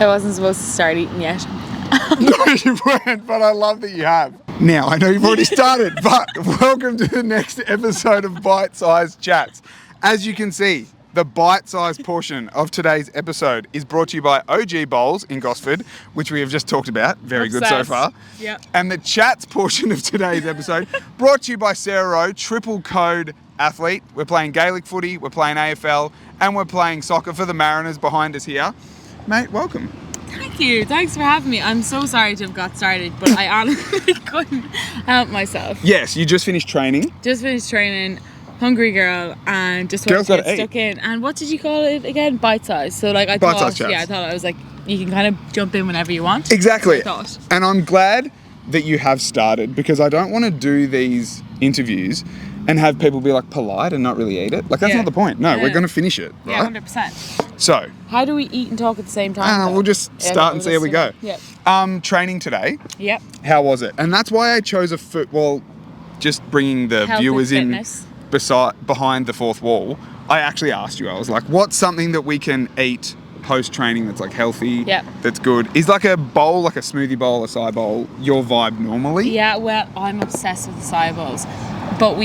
I wasn't supposed to start eating yet. No, you weren't, but I love that you have. Now, I know you've already started, but welcome to the next episode of Bite-Sized Chats. As you can see, the bite-sized portion of today's episode is brought to you by OG Bowls in Gosford, which we have just talked about. Very good so far. Yep. And the chats portion of today's episode brought to you by Sarah Rowe, triple code athlete. We're playing Gaelic footy, we're playing AFL, and we're playing soccer for the Mariners behind us here. Mate, welcome. Thank you. Thanks for having me. I'm so sorry to have got started, but I honestly couldn't help myself. Yes, you just finished training. Just finished training. Hungry girl, and just wanted to get stuck in. And what did you call it again? Bite size. So like I thought, I was like, you can kind of jump in whenever you want. Exactly. I thought. And I'm glad that you have started, because I don't want to do these interviews and have people be like polite and not really eat it. Like that's not the point. No, we're going to finish it. Right? Yeah, 100%. So. How do we eat and talk at the same time? We'll just start and see how we go. Yep. Training today. Yep. How was it? And that's why I chose just bringing the Health viewers and in. fitness. Behind the fourth wall, I actually asked you, I was like, what's something that we can eat post-training that's like healthy, that's good? Is like a bowl, like a smoothie bowl, acai bowl, your vibe normally? Yeah, well, I'm obsessed with acai bowls. But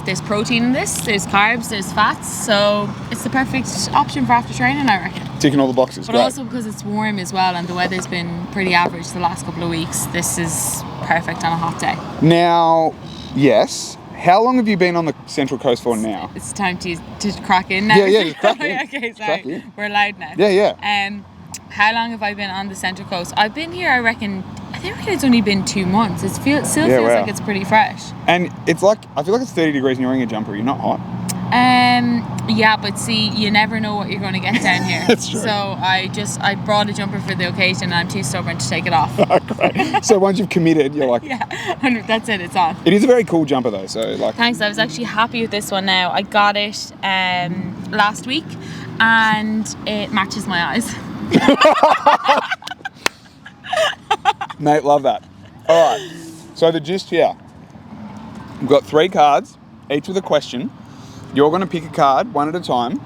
there's protein in this, there's carbs, there's fats, so it's the perfect option for after training, I reckon. Ticking all the boxes, But also because it's warm as well and the weather's been pretty average the last couple of weeks, this is perfect on a hot day. Now, yes. How long have you been on the Cerntal Coast for now? It's time to crack in now. Yeah, just crack in. Okay, sorry. We're loud now. Yeah. How long have I been on the Cerntal Coast? I've been here, I reckon it's only been 2 months. It still feels like it's pretty fresh. And it's like, I feel like it's 30 degrees and you're wearing a jumper. You're not hot. Yeah, but see, you never know what you're going to get down here. That's true. So I brought a jumper for the occasion and I'm too stubborn to take it off. Great. So once you've committed, you're like... Yeah, that's it, it's on. It is a very cool jumper though, so like... Thanks, I was actually happy with this one now. I got it last week and it matches my eyes. Mate, love that. All right, so the gist here. We've got 3 cards, each with a question. You're going to pick a card one at a time.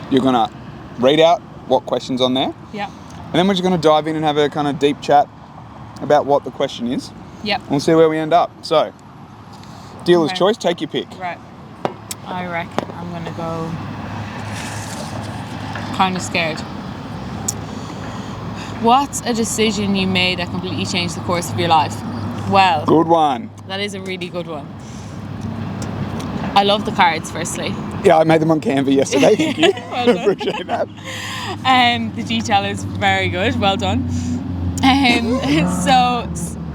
You're going to read out what question's on there. Yeah. And then we're just going to dive in and have a kind of deep chat about what the question is. Yep. We'll see where we end up. So, dealer's choice, take your pick. Right. I reckon I'm going to go kind of scared. What's a decision you made that completely changed the course of your life? Well. Good one. That is a really good one. I love the cards, firstly. Yeah, I made them on Canva yesterday. Thank you. Well done. Appreciate that. The detail is very good. Well done. So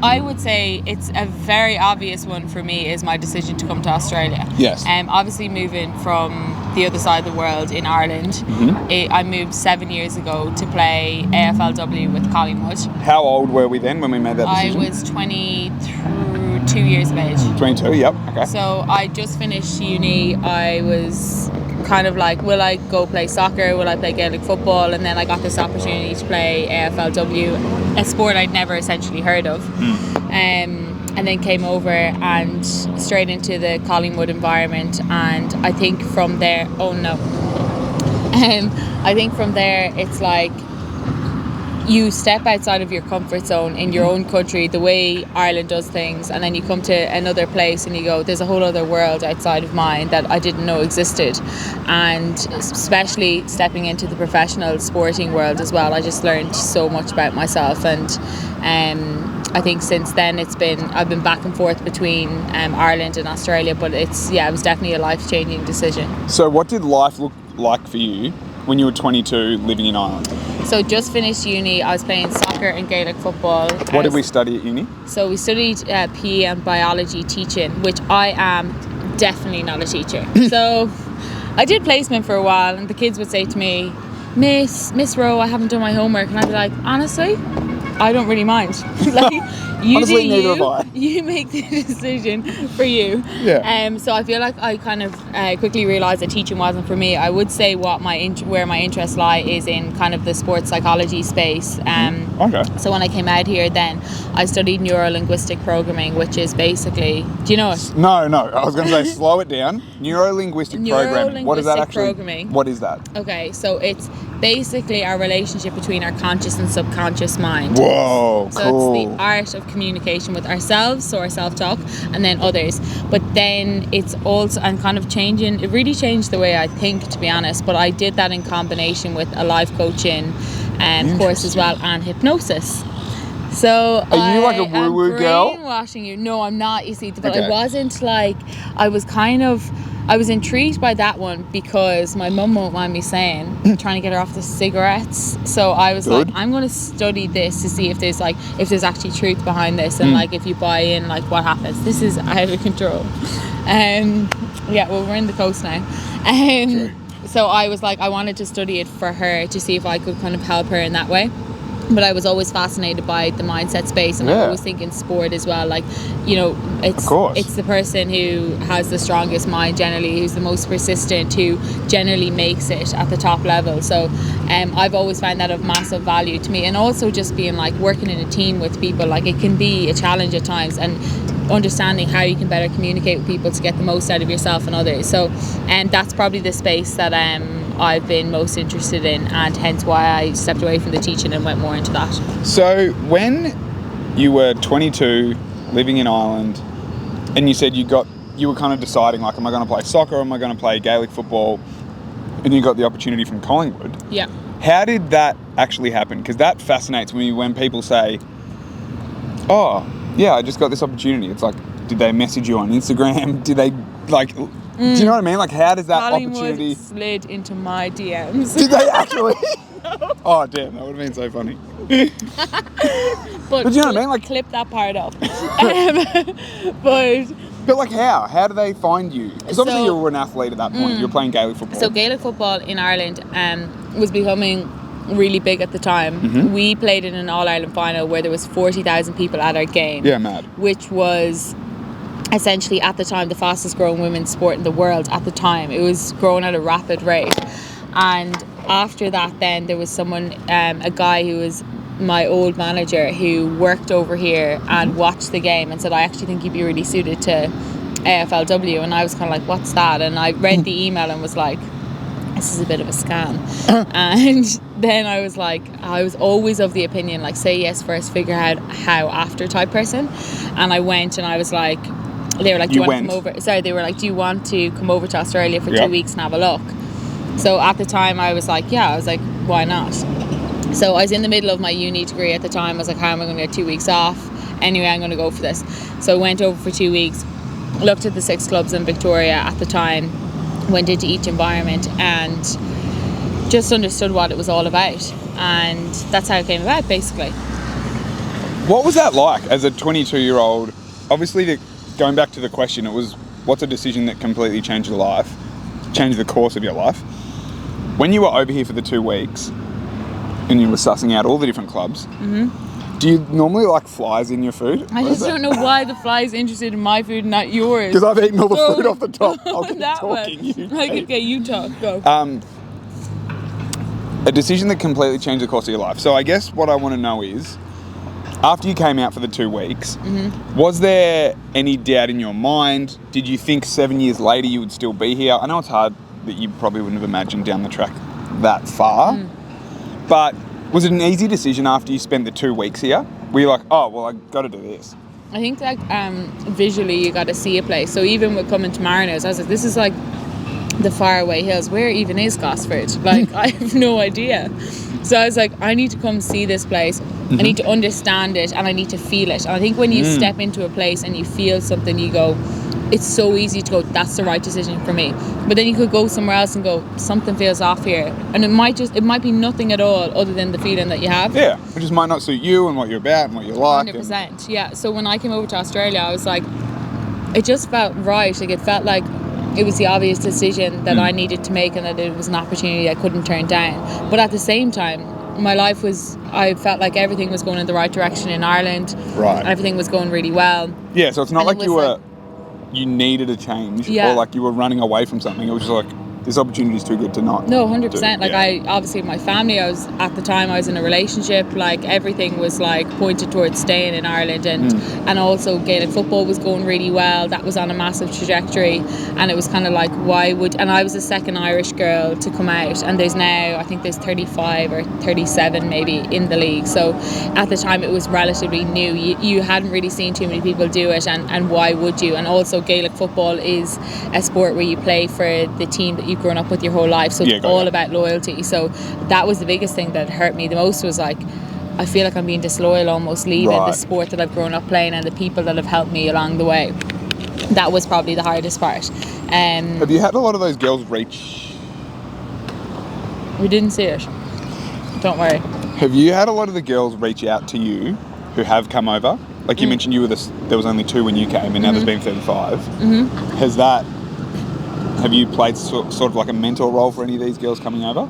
I would say it's a very obvious one for me is my decision to come to Australia. Yes. Obviously moving from the other side of the world in Ireland. Mm-hmm. I moved 7 years ago to play AFLW with Collingwood. How old were we then when we made that decision? I was 22 years of age. 22, yep. Okay. So I just finished uni. I was kind of like, will I go play soccer? Will I play Gaelic football? And then I got this opportunity to play AFLW, a sport I'd never essentially heard of. And then came over and straight into the Collingwood environment. And I think from there, I think from there it's like you step outside of your comfort zone in your own country, the way Ireland does things, and then you come to another place and you go, there's a whole other world outside of mine that I didn't know existed. And especially stepping into the professional sporting world as well, I just learned so much about myself. And I think since then I've been back and forth between Ireland and Australia, but it was definitely a life-changing decision. So what did life look like for you when you were 22 living in Ireland? So just finished uni. I was playing soccer and Gaelic football. What did we study at uni? So we studied PE and biology teaching, which I am definitely not a teacher. So I did placement for a while and the kids would say to me, Miss Rowe, I haven't done my homework. And I'd be like, honestly, I don't really mind. Like, you Honestly, do neither you. have I. You make the decision for you. Yeah. So I feel like I kind of quickly realised that teaching wasn't for me. I would say where my interests lie is in kind of the sports psychology space. Okay. So when I came out here, then I studied neuro-linguistic programming, which is basically, do you know it? No. I was going to say, slow it down. Neuro-linguistic programming. What is that actually? Programming. What is that? Okay, so it's basically our relationship between our conscious and subconscious mind. Whoa, so cool. It's the art of communication with ourselves, so our self-talk, and then others. But then it's also, and kind of changing, it really changed the way I think, to be honest. But I did that in combination with a life coaching course as well, and hypnosis. So are you like a woo-woo girl? Brainwashing you. No, I'm not, you see. But Okay. I wasn't like, I was intrigued by that one because my mum won't mind me saying, trying to get her off the cigarettes. So I was like, I'm going to study this to see if there's actually truth behind this, and like if you buy in, like what happens. This is out of control. Yeah, well, we're in the coast now. So I was like, I wanted to study it for her to see if I could kind of help her in that way. But I was always fascinated by the mindset space, and I always think in sport as well, like, you know, it's the person who has the strongest mind generally, who's the most persistent, who generally makes it at the top level. So I've always found that of massive value to me. And also just being like working in a team with people, like it can be a challenge at times, and understanding how you can better communicate with people to get the most out of yourself and others. So that's probably the space that I've been most interested in, and hence why I stepped away from the teaching and went more into that. So when you were 22, living in Ireland, and you said you were kind of deciding, like, am I going to play soccer or am I going to play Gaelic football, and you got the opportunity from Collingwood. Yeah. How did that actually happen? Because that fascinates me when people say, oh, yeah, I just got this opportunity. It's like, did they message you on Instagram? Did they, like... Do you know what I mean? Like, how does that opportunity... slid into my DMs. Did they actually? No. Oh, damn, that would have been so funny. But you know what I mean? Like, clip that part up. But like, how? How do they find you? Because obviously you were an athlete at that point. You were playing Gaelic football. So Gaelic football in Ireland was becoming really big at the time. We played in an All-Ireland final where there was 40,000 people at our game. Yeah, mad. Which was... essentially at the time the fastest growing women's sport in the world at the time. It was growing at a rapid rate. And after that then there was someone, a guy who was my old manager, who worked over here and watched the game and said, I actually think you'd be really suited to AFLW. And I was kind of like, what's that? And I read the email and was like, this is a bit of a scam. And then I was like, I was always of the opinion, like, say yes first, figure out how after type person. And I went and I was like, they were like, do you want to come over? Sorry, they were like, do you want to come over to Australia for 2 weeks and have a look? So at the time I was like, yeah, I was like, why not? So I was in the middle of my uni degree at the time. I was like, how am I going to get 2 weeks off? Anyway, I'm going to go for this. So I went over for 2 weeks, looked at the 6 clubs in Victoria at the time, went into each environment and just understood what it was all about. And that's how it came about, basically. What was that like as a 22-year-old? Obviously, going back to the question, it was, what's a decision that completely changed your life, changed the course of your life? When you were over here for the 2 weeks and you were sussing out all the different clubs, do you normally like flies in your food? I just don't know why the fly is interested in my food and not yours. Because I've eaten all the food off the top. I'll keep that talking. Okay, you talk. Go. A decision that completely changed the course of your life. So I guess what I want to know is, after you came out for the 2 weeks, was there any doubt in your mind? Did you think 7 years later you would still be here? I know it's hard that you probably wouldn't have imagined down the track that far, but was it an easy decision after you spent the 2 weeks here? Were you like, oh, well, I got to do this? I think like visually you got to see a place. So even with coming to Mariners, I was like, this is like the faraway hills. Where even is Gosford? Like, I have no idea. So I was like, I need to come see this place. I need to understand it and I need to feel it. And I think when you step into a place and you feel something, you go, it's so easy to go, that's the right decision for me. But then you could go somewhere else and go, something feels off here. And it might be nothing at all other than the feeling that you have. Yeah, it just might not suit you and what you're about and what you like. 100%, yeah. So when I came over to Australia, I was like, it just felt right. Like, it felt like it was the obvious decision that I needed to make and that it was an opportunity I couldn't turn down. But at the same time, my life was, I felt like everything was going in the right direction in Ireland. Right. Everything was going really well. Yeah, so it's not And like you needed a change or like you were running away from something. It was just like, this opportunity is too good to not. No, 100%. Like, yeah. I obviously, my family, at the time I was in a relationship, like everything was like pointed towards staying in Ireland, and also Gaelic football was going really well. That was on a massive trajectory, and it was kind of like, and I was the second Irish girl to come out, and there's now, I think there's 35 or 37 maybe in the league. So at the time it was relatively new. You hadn't really seen too many people do it, and why would you? And also Gaelic football is a sport where you play for the team that you've grown up with your whole life, so it's all about loyalty. So that was the biggest thing that hurt me the most, was like, I feel like I'm being disloyal almost, leaving the sport that I've grown up playing and the people that have helped me along the way. That was probably the hardest part. Have you had a lot of those girls reach? We didn't see it, don't worry. Have you had a lot of the girls reach out to you who have come over? Like you mentioned, there was only 2 when you came, and now there's been 35. Have you played sort of like a mentor role for any of these girls coming over?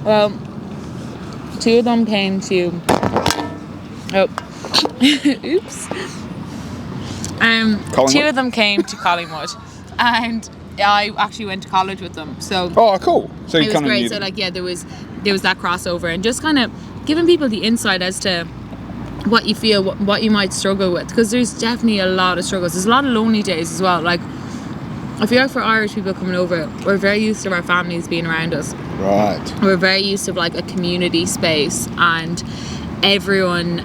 Well, 2 of them came to... Oops. Collingwood? 2 of them came to Collingwood, and I actually went to college with them. So oh, cool. So it was great. So like, yeah, there was that crossover, and just kind of giving people the insight as to what you feel, what you might struggle with, because there's definitely a lot of struggles. There's a lot of lonely days as well. Like, I feel like for Irish people coming over, we're very used to our families being around us. Right. We're very used to like a community space, and everyone,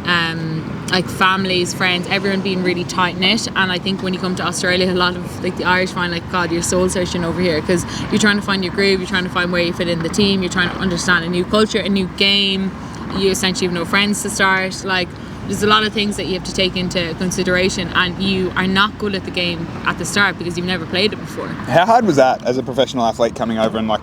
like families, friends, everyone being really tight knit. And I think when you come to Australia, a lot of like the Irish find like, God, you're soul searching over here, because you're trying to find your groove, you're trying to find where you fit in the team, you're trying to understand a new culture, a new game. You essentially have no friends to start. Like, there's a lot of things that you have to take into consideration, and you are not good at the game at the start because you've never played it before. How hard was that as a professional athlete coming over and like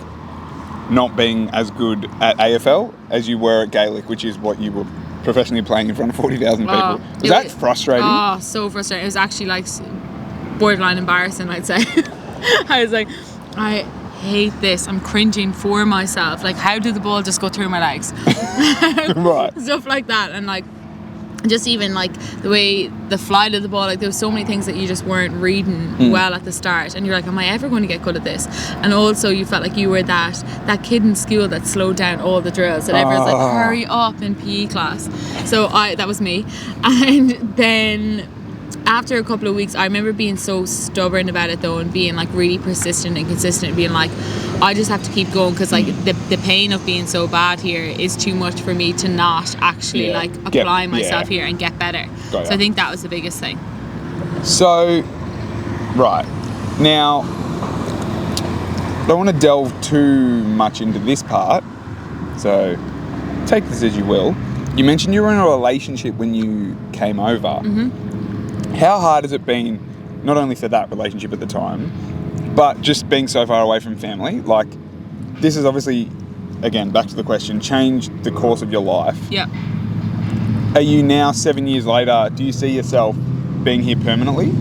not being as good at AFL as you were at Gaelic, which is what you were professionally playing in front of 40,000 people? Was that frustrating? Oh, so frustrating. It was actually like borderline embarrassing, I'd say. I was like, I hate this. I'm cringing for myself. Like, how did the ball just go through my legs? Right. Stuff like that. And like, just even like the way the flight of the ball, like there was so many things that you just weren't reading well at the start, and you're like, am I ever going to get good at this? And also you felt like you were that kid in school that slowed down all the drills, and everyone's like, hurry up in PE class. So that was me. And then after a couple of weeks, I remember being so stubborn about it though, and being like really persistent and consistent, being like, I just have to keep going, because like the pain of being so bad here is too much for me to not actually like apply myself here and get better. So I think that was the biggest thing. So, right. Now, I don't want to delve too much into this part, so take this as you will. You mentioned you were in a relationship when you came over. How hard has it been, not only for that relationship at the time, but just being so far away from family? Like, this is obviously, again, back to the question, changed the course of your life. Yeah. Are you now, 7 years later, do you see yourself being here permanently?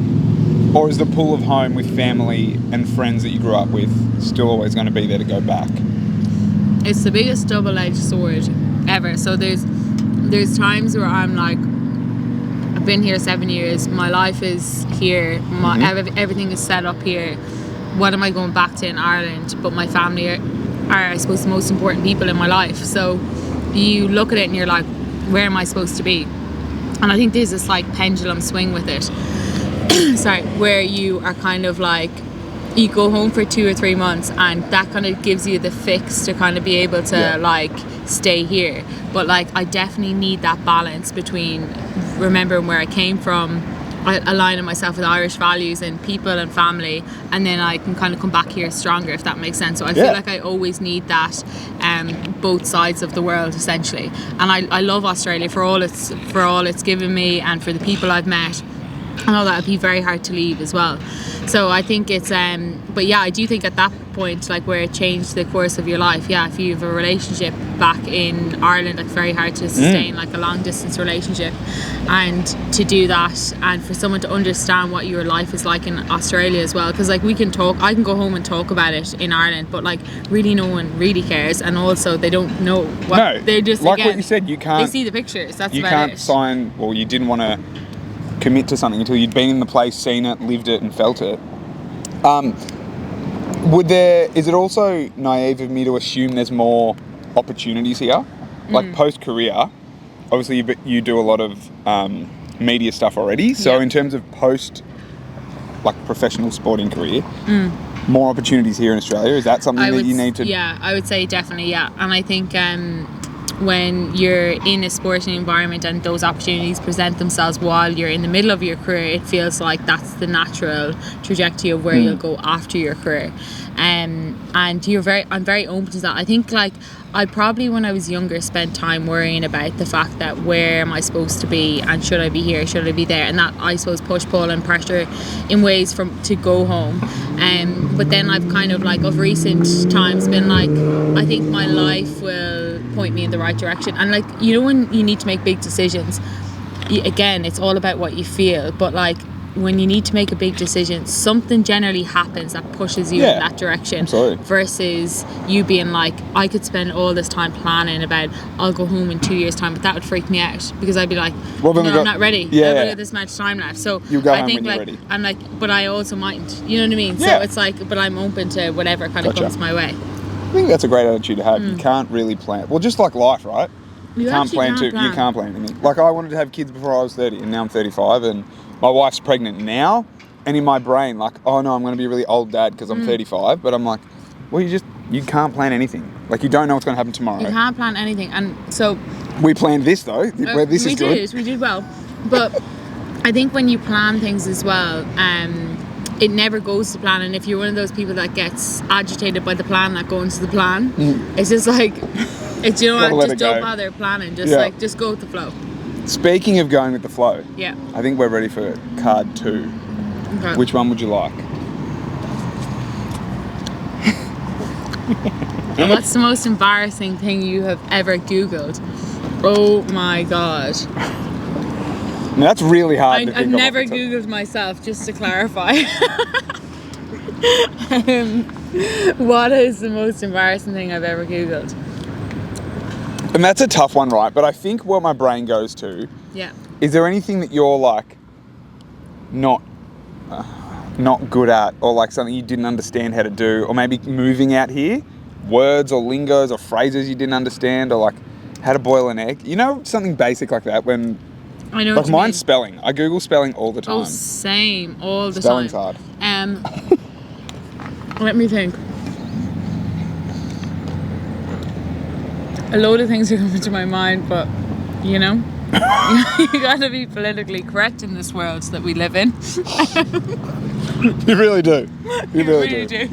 Or is the pull of home with family and friends that you grew up with still always going to be there to go back? It's the biggest double-edged sword ever. So there's times where I'm like, I've been here 7 years, my life is here, everything is set up here. What am I going back to in Ireland? But my family are, I suppose, the most important people in my life. So you look at it and you're like, where am I supposed to be? And I think there's this like pendulum swing with it. Sorry, where you are kind of like, you go home for 2 or 3 months, and that kind of gives you the fix to kind of be able to like stay here. But like, I definitely need that balance between remembering where I came from, aligning myself with Irish values and people and family, and then I can kind of come back here stronger, if that makes sense. So I feel like I always need that, both sides of the world essentially. And I love Australia for all it's given me, and for the people I've met. I know that would be very hard to leave as well. So I think it's but yeah, I do think at that point, like where it changed the course of your life, yeah, if you have a relationship back in Ireland, it's very hard to sustain like a long distance relationship, and to do that, and for someone to understand what your life is like in Australia as well, because like I can go home and talk about it in Ireland, but like really no one really cares, and also they don't know what they're just like what you said, you can't, they see the pictures, that's you about can't it. sign, well, you didn't want to commit to something until you'd been in the place, seen it, lived it and felt it. Is it also naive of me to assume there's more opportunities here? Like post-career, obviously you do a lot of media stuff already, so in terms of post, like professional sporting career, more opportunities here in Australia, is that something that you need to... Yeah, I would say definitely, yeah. And I think when you're in a sporting environment and those opportunities present themselves while you're in the middle of your career, it feels like that's the natural trajectory of where you'll go after your career. And I'm very open to that. I think like I probably, when I was younger, spent time worrying about the fact that where am I supposed to be, and should I be here, should I be there, and that, I suppose, push, pull and pressure in ways to go home. But then I've kind of like of recent times been like, I think my life will point me in the right direction. And like, you know, when you need to make big decisions, again, it's all about what you feel, but like when you need to make a big decision, something generally happens that pushes you in that direction. Versus you being like, I could spend all this time planning about, I'll go home in 2 years' time, but that would freak me out, because I'd be like, well, no, I'm not ready. I've got this much time left. So I think like, ready. I'm like, but I also mightn't. You know what I mean? So it's like, but I'm open to whatever kind of comes my way. I think that's a great attitude to have. You can't really plan. Well, just like life, right? You can't plan anything. Like I wanted to have kids before I was 30, and now I'm 35, and my wife's pregnant now, and in my brain, like, oh no, I'm going to be a really old dad because I'm 35. But I'm like, well, you can't plan anything. Like, you don't know what's going to happen tomorrow. You can't plan anything. And so we planned this though. Where this is good. We did well. But I think when you plan things as well, it never goes to plan. And if you're one of those people that gets agitated by the plan that goes to the plan, it's just like, it's, you know what, just don't bother planning. Just go with the flow. Speaking of going with the flow, yeah, I think we're ready for card 2. Okay. Which one would you like? What's the most embarrassing thing you have ever Googled? Oh my God. Now, that's really hard to think of. I've never Googled myself, just to clarify. What is the most embarrassing thing I've ever Googled? And that's a tough one, right? But I think what my brain goes to, is there anything that you're like not good at, or like something you didn't understand how to do, or maybe moving out here, words or lingos or phrases you didn't understand, or like how to boil an egg, you know, something basic like that. When I know, like mine's spelling. I Google spelling all the time. Oh, same, all the time. Spelling's hard. Let me think. A load of things are coming to my mind, but you know, you gotta be politically correct in this world that we live in. You really do. You really do.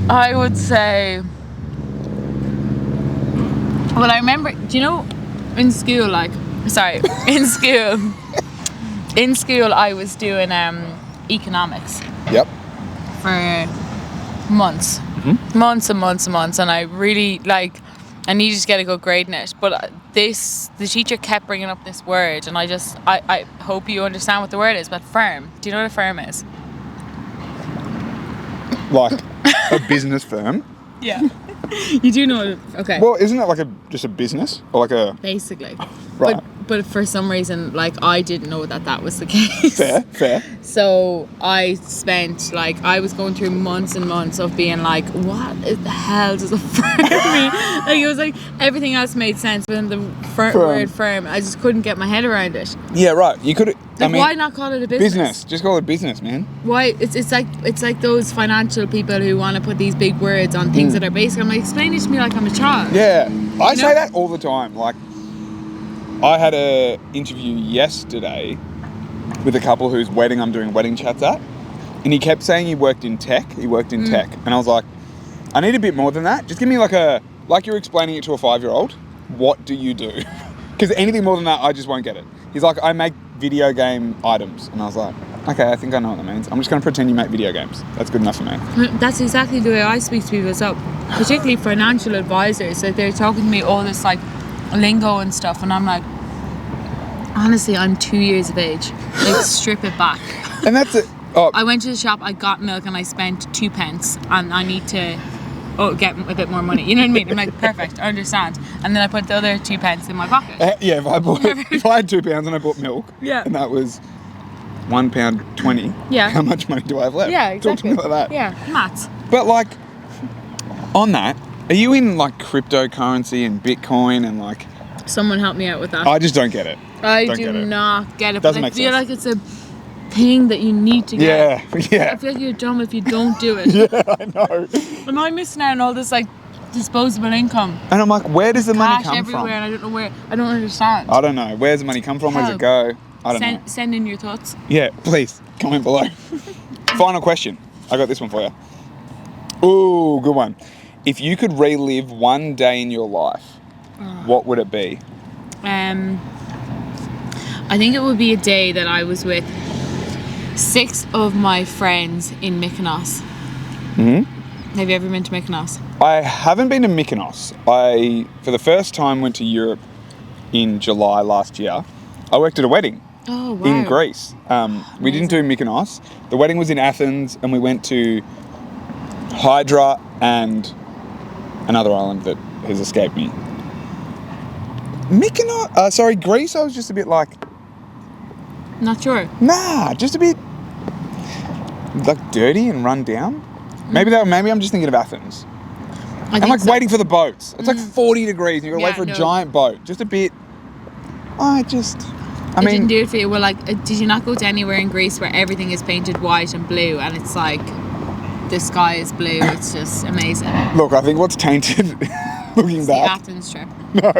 I would say, well, I remember, do you know, in school, in school I was doing economics. Yep. For months. Months and months and months, and I really I needed to get a good grade in it, but the teacher kept bringing up this word, and I hope you understand what the word is, but firm. Do you know what a firm is? Like a business firm? Yeah. You do know, okay. Well, isn't it like just a business, or like a... Basically. Right. But for some reason, like, I didn't know that was the case. Fair. So I spent, like, I was going through months and months of being like, what the hell does a firm mean? Like, it was like, everything else made sense, but then the word firm, I just couldn't get my head around it. Yeah, right. You could... Like, why not call it a business? Business. Just call it business, man. Why? It's like those financial people who want to put these big words on things that are basic. I'm like, explain it to me like I'm a child. Yeah. I say that all the time. Like, I had an interview yesterday with a couple whose wedding I'm doing wedding chats at, and he kept saying he worked in tech. And I was like, I need a bit more than that. Just give me like you're explaining it to a 5-year-old. What do you do? Because anything more than that, I just won't get it. He's like, I make video game items. And I was like, okay, I think I know what that means. I'm just going to pretend you make video games. That's good enough for me. That's exactly the way I speak to people. So, particularly financial advisors, so they're talking to me all this like lingo and stuff, and I'm like, honestly, I'm 2 years of age. Like, strip it back. And that's it. Oh. I went to the shop, I got milk, and I spent 2 pence, and I need to get a bit more money. You know what I mean? I'm like, perfect, I understand. And then I put the other 2 pence in my pocket. Yeah, if I had £2 and I bought milk, and that was £1.20. Yeah. How much money do I have left? Yeah, exactly. Talk to me like that. Yeah, maths. But like, on that, are you in like cryptocurrency and Bitcoin and like? Someone help me out with that. I just don't get it. I do not get it. Doesn't but make I feel sense. like it's a thing that you need to get. Yeah. I feel like you're dumb if you don't do it. Yeah, I know. Am I missing out on all this like disposable income? And I'm like, where does the money come everywhere, from? And I don't know where. I don't understand. I don't know. Where's the money come from? Where does it go? I don't know. Send in your thoughts. Yeah, please comment below. Final question. I got this one for you. Ooh, good one. If you could relive one day in your life, what would it be? I think it would be a day that I was with 6 of my friends in Mykonos. Mm-hmm. Have you ever been to Mykonos? I haven't been to Mykonos. I, for the first time, went to Europe in July last year. I worked at a wedding in Greece. We didn't do Mykonos. The wedding was in Athens, and we went to Hydra and another island that has escaped me. Greece, I was just a bit like... Not sure. Nah, just a bit like dirty and run down. Maybe I'm just thinking of Athens. I'm like waiting for the boats. It's like 40 degrees and you've got to wait for a giant boat. Just a bit... It didn't do it for you. Well, like, did you not go to anywhere in Greece where everything is painted white and blue and it's like the sky is blue? It's just amazing. Look, I think what's tainted looking back... the Athens trip. No.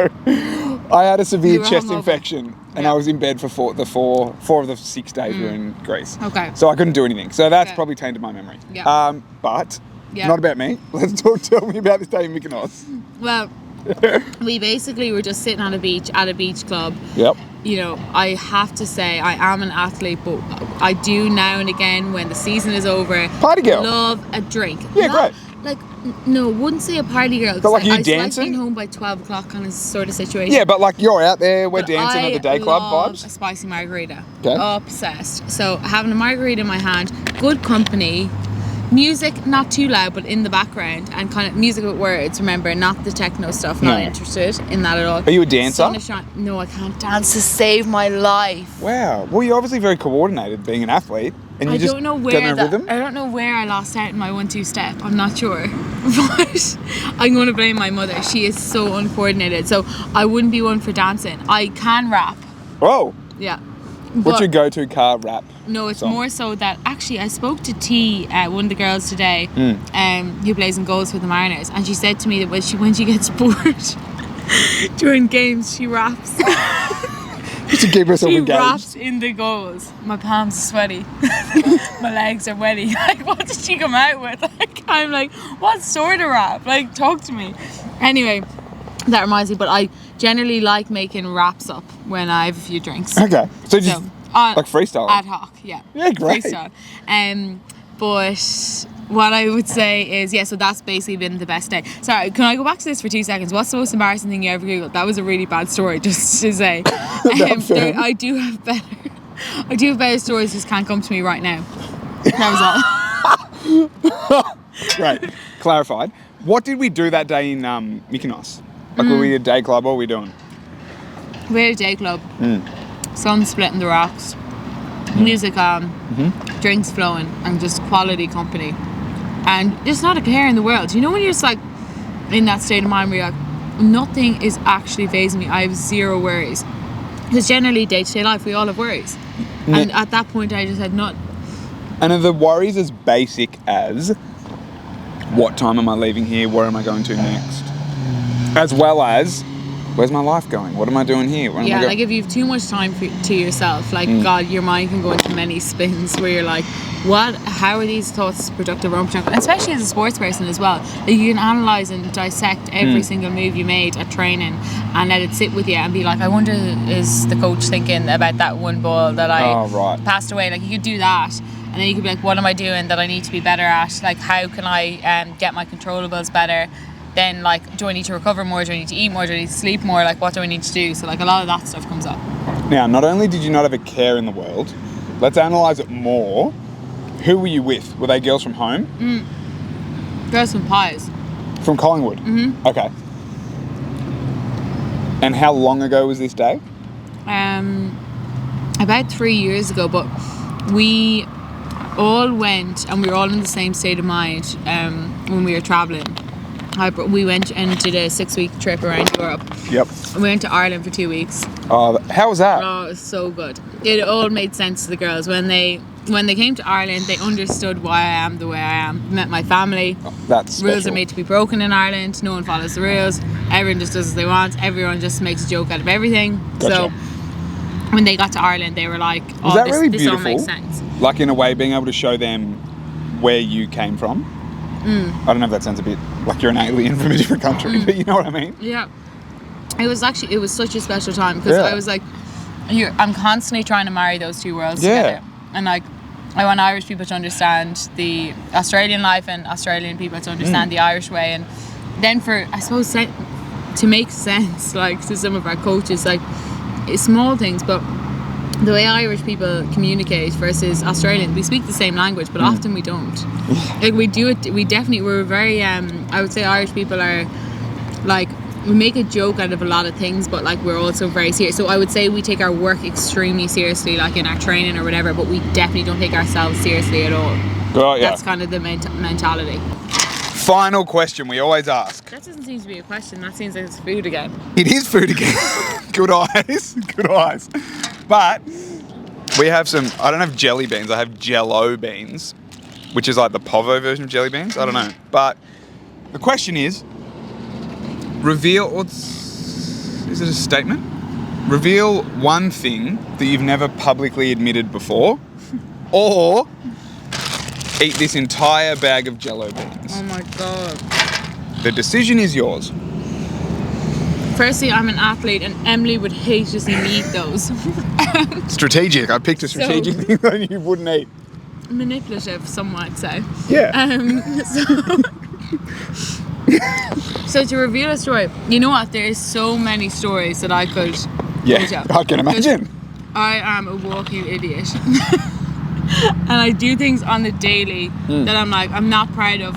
I had a severe chest hungover. infection and I was in bed for four of the 6 days we were in Greece. Okay. So I couldn't do anything. So that's probably tainted my memory. Yeah. But not about me. Let's tell me about this day in Mykonos. Well, we basically were just sitting on a beach at a beach club. Yep. You know, I have to say I am an athlete, but I do now and again when the season is over. Party girl. Love a drink. Yeah, great. Like, no, wouldn't say a party girl. But like you I dancing? like being home by 12 o'clock kind of sort of situation. Yeah, but like you're out there, we're But dancing at the day I club love vibes. a spicy margarita. Okay. Obsessed. So having a margarita in my hand, good company, music not too loud but in the background, and kind of music with words. Remember, not the techno stuff. Not interested in that at all. Are you a dancer? Sun is shining. No, I can't dance to save my life. Wow. Well, you're obviously very coordinated, being an athlete, and you don't know where rhythm. I don't know where I lost out in my 1-2 step. I'm not sure, but I'm going to blame my mother. She is so uncoordinated. So I wouldn't be one for dancing. I can rap. Oh. Yeah. What's your go-to car rap? No, it's song? more so that actually I spoke to T, one of the girls today, who plays in goals for the Mariners, and she said to me that when she gets bored during games, she raps. Just to keep herself engaged. She raps in the goals. My palms are sweaty. My legs are wetty. Like, what did she come out with? Like, I'm like, what sort of rap? Like, talk to me. Anyway, that reminds me, but I generally like making raps up when I have a few drinks. Okay. So just like freestyle? Ad hoc, yeah. Yeah, great. Freestyle. But what I would say is, so that's basically been the best day. Sorry, can I go back to this for 2 seconds? What's the most embarrassing thing you ever Googled? That was a really bad story, just to say. I do have better stories, just can't come to me right now. That was all. Right. Clarified. What did we do that day in Mykonos? Like, were we a day club? What were we doing? We had a day club. Sun splitting the rocks. Music on. Drinks flowing. And just quality company. And just not a care in the world. You know when you're just like in that state of mind where you're like, nothing is actually fazing me. I have zero worries. Because generally day-to-day life we all have worries. And at that point I just had none. And are the worries as basic as what time am I leaving here? Where am I going to next? As well as where's my life going? What am I doing here? Where am I Yeah, going? like if you have too much time to yourself, like God, your mind can go into many spins where you're like, how are these thoughts productive or unproductive? And especially as a sports person as well. Like you can analyse and dissect every single move you made at training and let it sit with you and be like, I wonder, is the coach thinking about that one ball that I passed away? Like you could do that. And then you could be like, what am I doing that I need to be better at? Like, how can I get my controllables better? Then, like, do I need to recover more? Do I need to eat more? Do I need to sleep more? Like, what do I need to do? So, like, a lot of that stuff comes up. Now, not only did you not have a care in the world, let's analyse it more. Who were you with? Were they girls from home? Girls from Pies. From Collingwood? Mm-hmm. Okay. And how long ago was this day? About 3 years ago, but we all went and we were all in the same state of mind when we were travelling. We went and did a 6-week trip around Europe. Yep. We went to Ireland for 2 weeks. Oh, how was that? Oh, it was so good. It all made sense to the girls. When they came to Ireland, they understood why I am the way I am. Met my family. Oh, that's special. Rules are made to be broken in Ireland. No one follows the rules. Everyone just does as they want. Everyone just makes a joke out of everything. Gotcha. So when they got to Ireland, they were like, oh, this all makes sense. Like in a way, being able to show them where you came from. I don't know if that sounds a bit like you're an alien from a different country, but you know what I mean? Yeah. It was such a special time because I was like, I'm constantly trying to marry those two worlds together. And like, I want Irish people to understand the Australian life and Australian people to understand the Irish way. And then I suppose, to make sense, like, to some of our coaches, like, it's small things, but the way Irish people communicate versus Australians, we speak the same language, but often we don't. Like, we're very, I would say Irish people are, like, we make a joke out of a lot of things, but, like, we're also very serious. So I would say we take our work extremely seriously, like, in our training or whatever, but we definitely don't take ourselves seriously at all. Right, yeah. That's kind of the mentality. Final question we always ask. That doesn't seem to be a question. That seems like it's food again. It is food again. Good eyes. Good eyes. But we have some, I don't have jelly beans, I have Jell-O beans, which is like the Povo version of jelly beans. I don't know. But the question is, is it a statement? Reveal one thing that you've never publicly admitted before, or eat this entire bag of Jell-O beans. Oh my God. The decision is yours. Firstly, I'm an athlete and Emily would hate to see me eat those. Strategic. I picked a strategic thing that you wouldn't eat. Manipulative, some might say. Yeah. So to reveal a story, you know what? There is so many stories that I could I can imagine. I am a walking idiot. And I do things on the daily that I'm not proud of.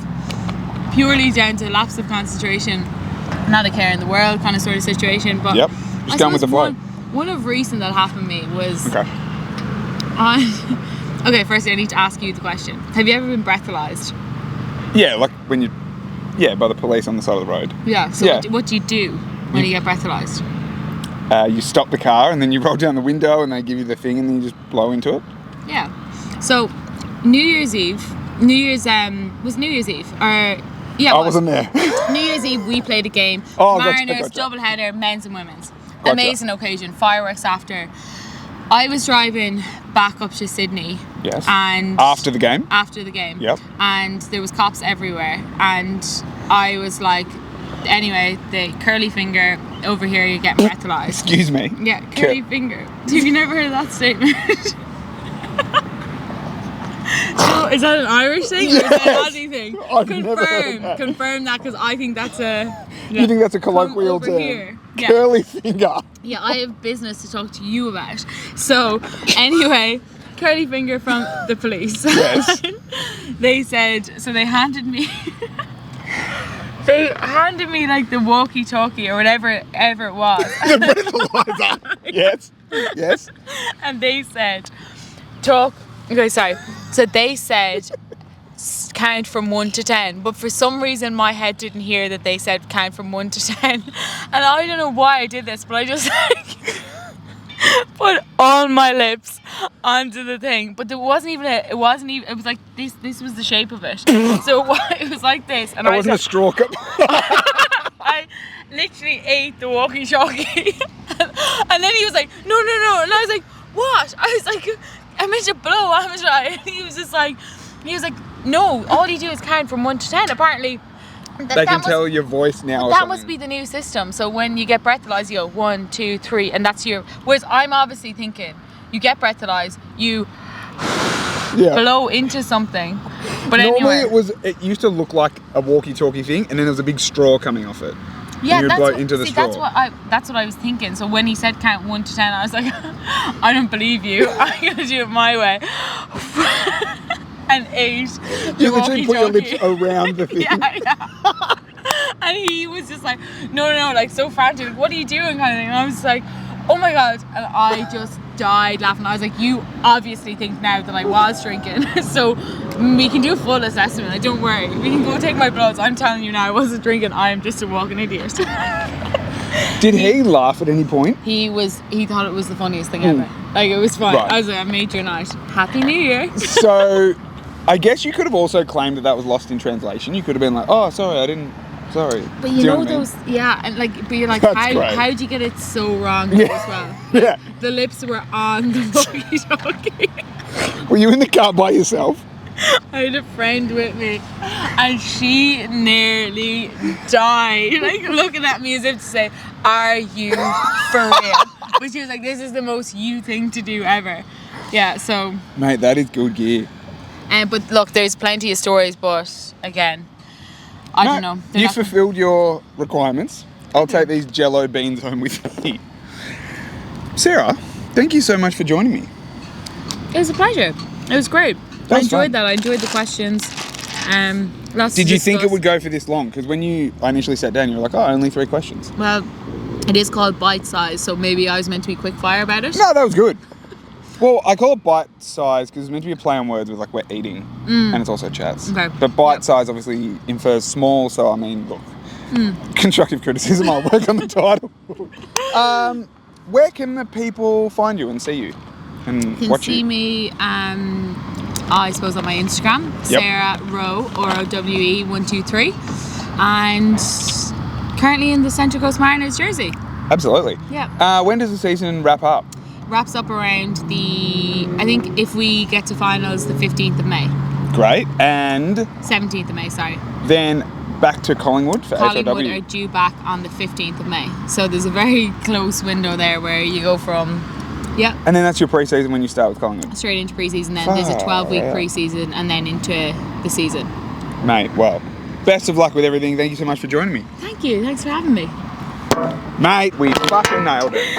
Purely down to lapse of concentration, not a care in the world kind of sort of situation. But just going with the flow. One of recent that happened to me was okay, firstly I need to ask you the question. Have you ever been breathalyzed? Yeah, like when you by the police on the side of the road. Yeah, so what do you do when you get breathalyzed? You stop the car and then you roll down the window and they give you the thing and then you just blow into it. Yeah. So New Year's Eve was New Year's Eve or I wasn't there. New Year's Eve we played a game. Mariners, double header, men's and women's. Gotcha. Amazing occasion, fireworks after. I was driving back up to Sydney. Yes. And after the game? After the game. Yep. And there was cops everywhere. And I was like, anyway, the curly finger over here, you're getting breathalyzed. Excuse me? Yeah, curly finger. Have you never heard of that statement? So, is that an Irish thing or is that an Aussie thing? Confirm that because I think that's a... You think that's a colloquial term? Here. Yeah. Curly finger. Yeah, I have business to talk to you about. So, anyway, curly finger from the police. Yes. They handed me... They handed me like the walkie-talkie or whatever it was. The breathalyzer. Yes. Yes. And they said, talk... Okay, sorry. So they said count from 1 to 10, but for some reason my head didn't hear that they said count from 1 to 10, and I don't know why I did this, but I just like put all my lips onto the thing. But it was like this was the shape of it. So it was like this, and it wasn't a straw cup. literally ate the walkie-talkie. And then he was like, no. And I was like, what? I was like, I meant to blow, haven't I? And he was like, no, all you do is count from 1 to 10. Apparently, They can tell your voice now or that something. must be the new system. So when you get breathalyzed, you go 1, 2, 3, and that's your. Whereas I'm obviously thinking, you get breathalyzed, you blow into something. But Normally anyway, it used to look like a walkie-talkie thing, and then there was a big straw coming off it. yeah, and that's blow what, into the straw. that's what I was thinking. So when he said count 1 to 10, I was like, I don't believe you. I'm gonna do it my way. And 8. You literally put your lips around the thing. Yeah. And he was just like, no, like so frantic. What are you doing, kind of thing? And I was like, oh my god. And I just died laughing. I was like, you obviously think now that I was drinking. So we can do a full assessment. Like, don't worry. We can go take my bloods. I'm telling you now, I wasn't drinking. I am just a walking idiot. Did he laugh at any point? He thought it was the funniest thing ever. Like, it was fun. Right. I was like, I made your night. Happy New Year. So, I guess you could have also claimed that was lost in translation. You could have been like, oh, sorry. But you know those, yeah, and like, but you're like, how'd you get it so wrong as well? Yeah. The lips were on the walkie-talkie. Were you in the car by yourself? I had a friend with me, and she nearly died, like looking at me as if to say, "Are you for real?" But she was like, "This is the most you thing to do ever." Yeah, so. Mate, that is good gear. But look, there's plenty of stories, but again, I don't know. You fulfilled your requirements. I'll take these Jello beans home with me. Sarah, thank you so much for joining me. It was a pleasure. It was great. I enjoyed fun. that. I enjoyed the questions. Did you think it would go for this long? Because when I initially sat down, you were like, oh, only 3 questions. Well, it is called bite size, so maybe I was meant to be quick fire about it. No, that was good. Well, I call it bite size because it's meant to be a play on words with like we're eating, and it's also chats. Okay. But bite size obviously infers small, so I mean, look, constructive criticism. I'll work on the title. Where can the people find you and see you and You can watch see you? me, I suppose, on my Instagram, Yep. Sarah Rowe, ROWE123, and currently in the Cerntal Coast Mariners jersey. Absolutely. Yeah. When does the season wrap up? Wraps up around I think if we get to finals, the 15th of May. Great. And 17th of May, sorry. then back to Collingwood for Collingwood AFLW. are due back on the 15th of May. So there's a very close window there where you go from, And then that's your pre-season when you start with Collingwood. straight into pre-season, then there's a 12-week pre-season, and then into the season. Mate, well, best of luck with everything. Thank you so much for joining me. Thank you. Thanks for having me. Mate, we fucking nailed it.